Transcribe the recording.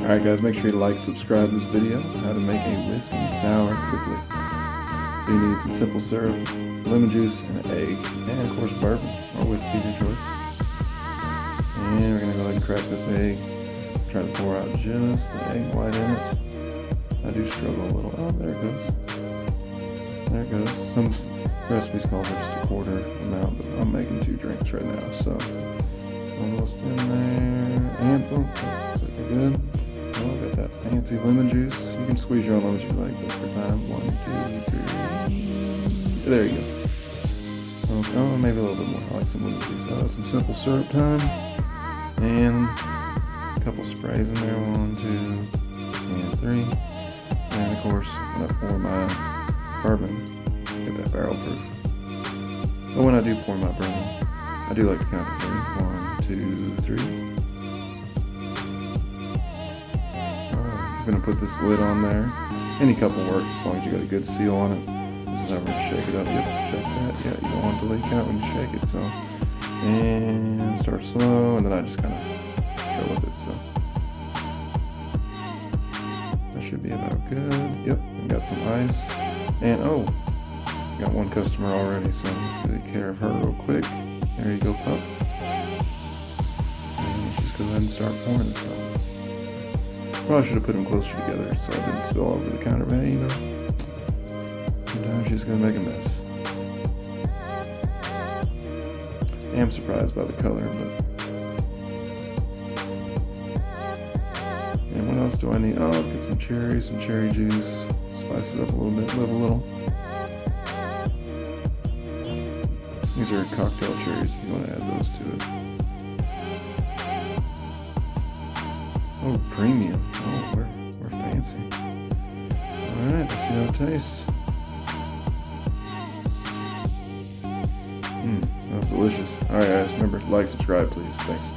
Alright guys, make sure you like, subscribe this video, how to make a whiskey sour quickly. So you need some simple syrup, lemon juice, and an egg, and of course bourbon, or whiskey of your choice. And we're going to go ahead and crack this egg, try to pour out just the egg white in it. I do struggle a little. Oh, there it goes. There it goes. Some recipes call for just a quarter amount, but I'm making 2 drinks right now, so almost in there. And boom, that's looking good. Oh, got that fancy lemon juice. You can squeeze your own lemon juice if you like, but for time, 1, 2, 3. There you go. Okay, oh, maybe a little bit more. I like some lemon juice. Some simple syrup time. And a couple sprays in there. 1, 2, and 3. And of course, when I pour my bourbon, get that barrel proof. But when I do pour my bourbon, I do like to count to 3. 1, 2, 3. I'm going to put this lid on there. Any cup will work as long as you got a good seal on it. This is how we're going to shake it up. Yep, check that. Yeah, you don't want it to leak out when you shake it. So, and start slow, and then I just kind of go with it. So that should be about good. Yep, we got some ice. And oh, got one customer already, so let's take care of her real quick. There you go, pup. And let's just go ahead and start pouring this out. Probably should have put them closer together so I didn't spill all over the counter, but hey, you know, sometimes you're just gonna make a mess. I am surprised by the color, but. And what else do I need? Oh, let's get some cherry juice, spice it up a little bit, live a little. These are cocktail cherries if you want to add those to it. Oh, premium. Oh, we're fancy. Alright, let's see how it tastes. That was delicious. Alright guys, remember, like, subscribe please. Thanks.